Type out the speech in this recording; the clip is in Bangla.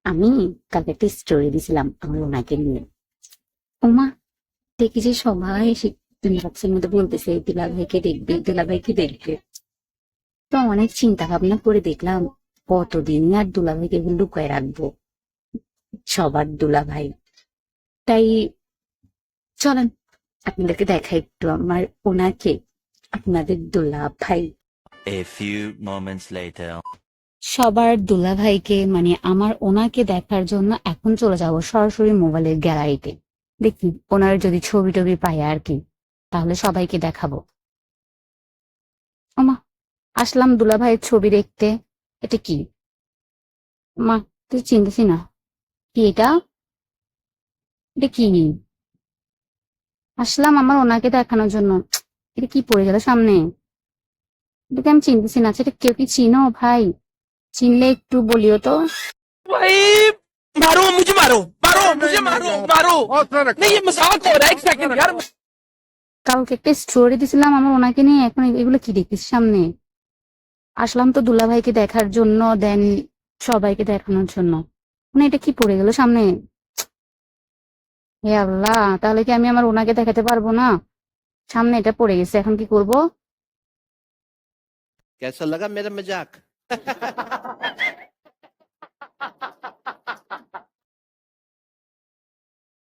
আমি কালকে একটা স্টোরি দিছিলাম আমার ওনাকে নিয়ে। ওমা, দেখি যে সবাই এসে ইনবক্সের মধ্যে বলতেছে দুলা ভাইকে দেখবে, দুলা ভাইকে দেখবে। তো অনেক চিন্তা ভাবনা করে দেখলাম কতদিন আর দুলা ভাইকে লুকায় রাখবো, সবার দুলা ভাই। তাই চলেন আপনাদেরকে দেখাই একটু আমার ওনাকে, আপনাদের দুলা ভাই। A few moments later. সবার দুলা ভাইকে মানে আমার ওনাকে দেখার জন্য এখন চলে যাব সরাসরি মোবাইলের গ্যালারিতে। দেখি ওনার যদি ছবি টবি পাই আর কি, তাহলে সবাইকে দেখাবো। ওমা, আসলাম দুলা ভাইয়ের ছবি দেখতে। এটা কি মা, তুই চিনতেছি না। কি এটা? এটা কি? আসলাম আমার ওনাকে দেখানোর জন্য। এটা কি পড়ে গেল সামনে? এটাকে আমি চিনতেছি না। আচ্ছা, এটা কেউ কি চিনো ভাই? চিনলে একটু বলিও তো। भाई मारो मुझे मारो मारो मुझे मारो मारो नहीं ये मजाक हो रहा है एक सेकंड यार কালকে একটা স্টোরি দিছিলাম আমার ওনাকে নিয়ে, এখন এগুলো কি দেখতেছি সামনে? আসলাম তো দুলা ভাইকে দেখার জন্য, দেন সবাইকে দেখানোর জন্য। মানে এটা কি পড়ে গেল সামনে? হে আল্লাহ, তাহলে কি আমি আমার ওনাকে দেখাতে পারবো না? সামনে এটা পড়ে গেছে, এখন কি করব? कैसा लगा मेरा मजाक